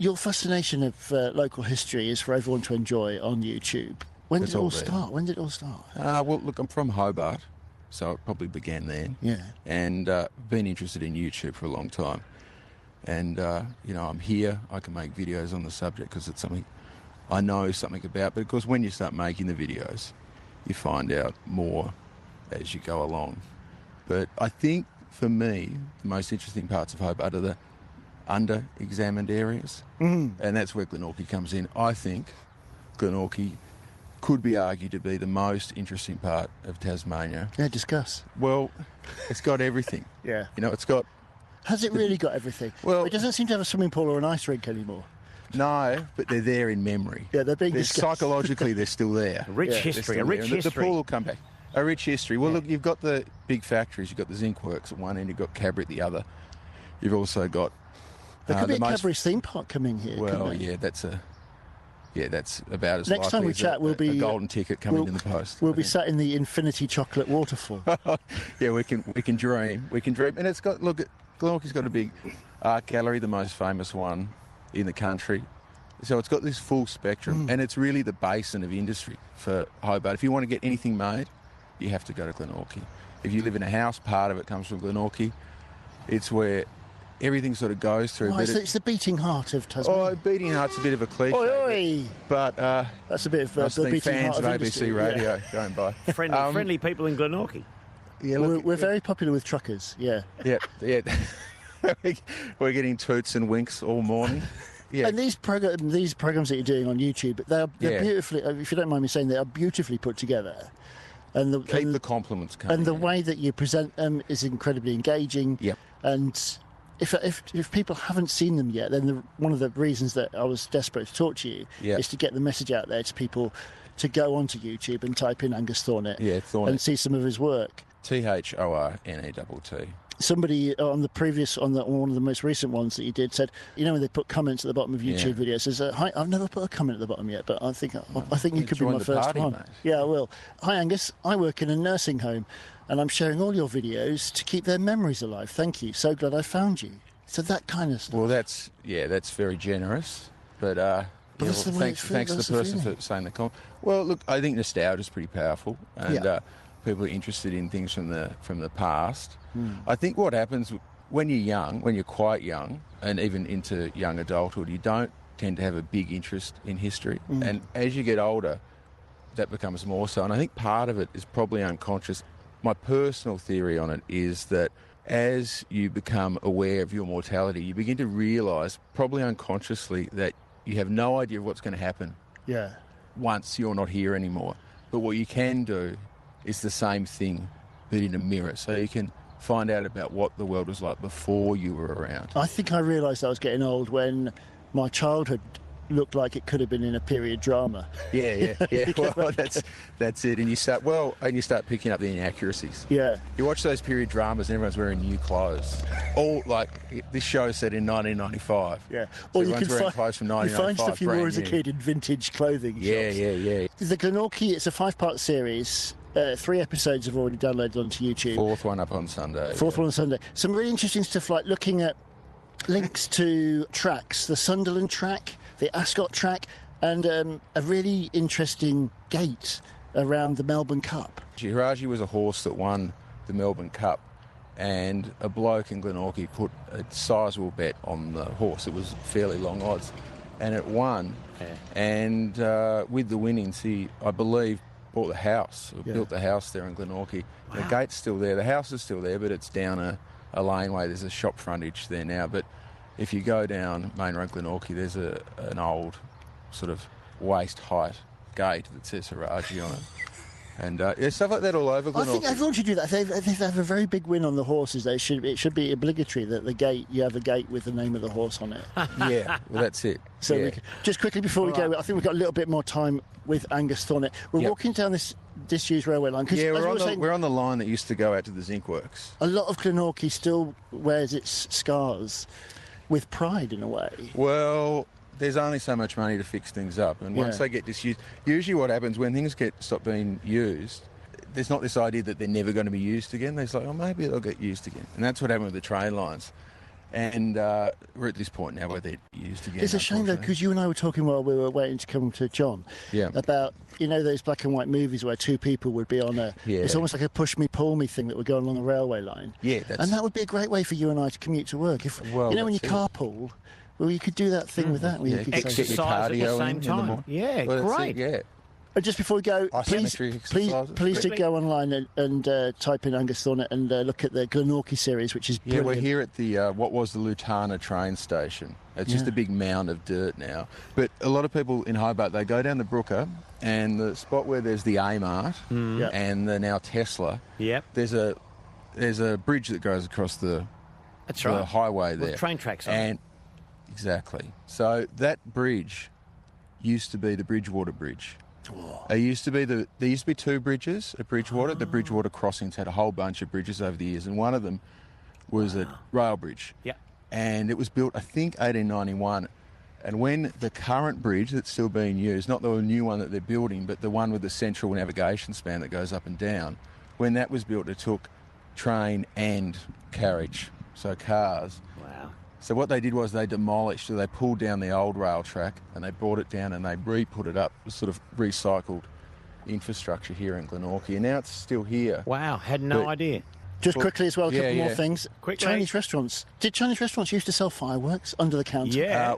Your fascination of local history is for everyone to enjoy on YouTube. When did it all start? Well, look, I'm from Hobart, so it probably began then. Yeah. And been interested in YouTube for a long time. And, I'm here. I can make videos on the subject because it's something I know something about. But, of course, when you start making the videos, you find out more as you go along. But I think, for me, the most interesting parts of Hobart are the under-examined areas. And that's where Glenorchy comes in. I think Glenorchy could be argued to be the most interesting part of Tasmania. Yeah, discuss. Well, it's got everything. Yeah. It's got... Has it really got everything? Well, it doesn't seem to have a swimming pool or an ice rink anymore. No, but they're there in memory. Yeah, they're being discussed. Psychologically, they're still there. A rich history. The pool will come back. A rich history. Well, look, you've got the big factories. You've got the zinc works at one end. You've got Cadbury at the other. You've also got... There could be a Cadbury's theme park coming here. Well, yeah, that's about as Next time we chat, we'll be a golden ticket coming in the post. We'll be sat in the Infinity Chocolate Waterfall. Yeah, we can dream. We can dream, and it's got Glenorchy's got a big art gallery, the most famous one in the country. So it's got this full spectrum, and it's really the basin of industry for Hobart. If you want to get anything made, you have to go to Glenorchy. If you live in a house, part of it comes from Glenorchy. It's where everything sort of goes through. It's the beating heart of Tasmania. Oh, beating heart's a bit of a cliche. Oi, oi. But that's a bit of the beating fans heart of of ABC Radio going by. Friendly people in Glenorchy. Yeah, we're very popular with truckers. Yeah. Yeah. We're getting toots and winks all morning. Yeah. And these programs that you're doing on YouTube, they're beautifully. If you don't mind me saying, they are beautifully put together. And keep the compliments coming. And the way that you present them is incredibly engaging. Yep. And if people haven't seen them yet, then one of the reasons that I was desperate to talk to you is to get the message out there to people to go onto YouTube and type in Angus Thornett and see some of his work. Thornett. Somebody on one of the most recent ones that you did said, when they put comments at the bottom of YouTube videos, says, "Hi, I've never put a comment at the bottom yet, but I think you could be my first one." Mate. Yeah, I will. Hi, Angus. I work in a nursing home, and I'm sharing all your videos to keep their memories alive. Thank you. So glad I found you. So that kind of stuff. Well, that's very generous, but thanks to the person for saying the comment. Well, look, I think nostalgia is pretty powerful, and people are interested in things from the past. I think what happens when you're quite young, and even into young adulthood, you don't tend to have a big interest in history. And as you get older, that becomes more so. And I think part of it is probably unconscious. My personal theory on it is that as you become aware of your mortality, you begin to realise, probably unconsciously, that you have no idea of what's going to happen once you're not here anymore. But what you can do is the same thing, but in a mirror. So you can find out about what the world was like before you were around. I think I realised I was getting old when my childhood looked like it could have been in a period drama. Yeah. Well, that's it. And you start picking up the inaccuracies. Yeah. You watch those period dramas and everyone's wearing new clothes. All like this show set in 1995. Yeah. So or you can clothes from 1995. You find stuff you wore as a kid in vintage clothing shops. Yeah. The Glenorchy, it's a 5-part series. 3 episodes have already downloaded onto YouTube. 4th one up on Sunday. One on Sunday. Some really interesting stuff, like looking at links to tracks, the Sunderland track, the Ascot track, and a really interesting gate around the Melbourne Cup. Glenorchy was a horse that won the Melbourne Cup, and a bloke in Glenorchy put a sizable bet on the horse. It was fairly long odds, and it won. Yeah. And with the winnings, he, I believe, bought the house, built the house there in Glenorchy. Wow. The gate's still there, the house is still there, but it's down a laneway. There's a shop frontage there now, but if you go down Main Road Glenorchy, there's an old sort of waist-height gate that says Glenorchy on it. And stuff like that all over Glenorchy. I think everyone should do that. If they have a very big win on the horses, it should be obligatory that you have a gate with the name of the horse on it. Yeah, well, that's it. So just quickly before we go, I think we've got a little bit more time with Angus Thornett. We're walking down this disused railway line. Yeah, we're on the line that used to go out to the zinc works. A lot of Glenorchy still wears its scars with pride, in a way. Well, there's only so much money to fix things up, and once they get disused, usually what happens when things stop being used, there's not this idea that they're never going to be used again. There's like, maybe they'll get used again, and that's what happened with the train lines. And we're at this point now where they're used again. It's a shame, though, because you and I were talking while we were waiting to come to John about, those black and white movies where two people would be on it's almost like a push-me-pull-me thing that would go along a railway line. Yeah, and that would be a great way for you and I to commute to work. When you carpool, well, you could do that thing with that. Where you could exercise at the same time. Yeah, great. And just before we go, please do go online and type in Angus Thornett and look at the Glenorchy series, which is brilliant. Yeah, we're here at the what was the Lutana train station. It's just a big mound of dirt now. But a lot of people in Hobart, they go down the Brooker, and the spot where there's the A-Mart and the now Tesla, there's a bridge that goes across the highway there. With train tracks on and exactly. So that bridge used to be the Bridgewater Bridge. There used to be two bridges at Bridgewater. The Bridgewater crossings had a whole bunch of bridges over the years, and one of them was a rail bridge. Yeah. And it was built, I think, 1891. And when the current bridge that's still being used, not the new one that they're building, but the one with the central navigation span that goes up and down, when that was built, it took train and carriage, so cars. Wow. So what they did was they demolished, so they pulled down the old rail track and they brought it down and they re-put it up, sort of recycled infrastructure here in Glenorchy. And now it's still here. Wow, had no idea. Just quickly as well, a couple more things. Quickly. Chinese restaurants. Did Chinese restaurants used to sell fireworks under the counter? Yeah.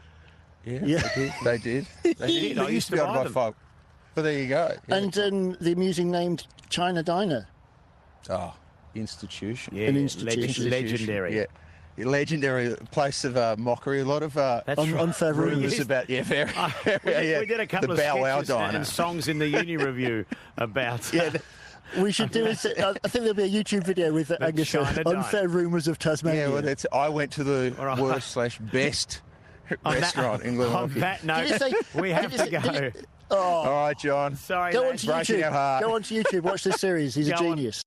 They did. They used to be able to buy fireworks. But there you go. Yeah. And the amusing named China Diner. Oh, institution. Yeah, an institution. Legendary. Yeah. A legendary place of mockery. A lot of unfair rumours about we did a couple of sketches and songs in the uni review about. We should do it. I think there'll be a YouTube video with Angus unfair rumours of Tasmania. Yeah, well, I went to the worst/best restaurant in Glenorchy. On that note, we have to go. All right, John. Sorry, go on to YouTube. Go on to YouTube. Watch this series. He's a genius.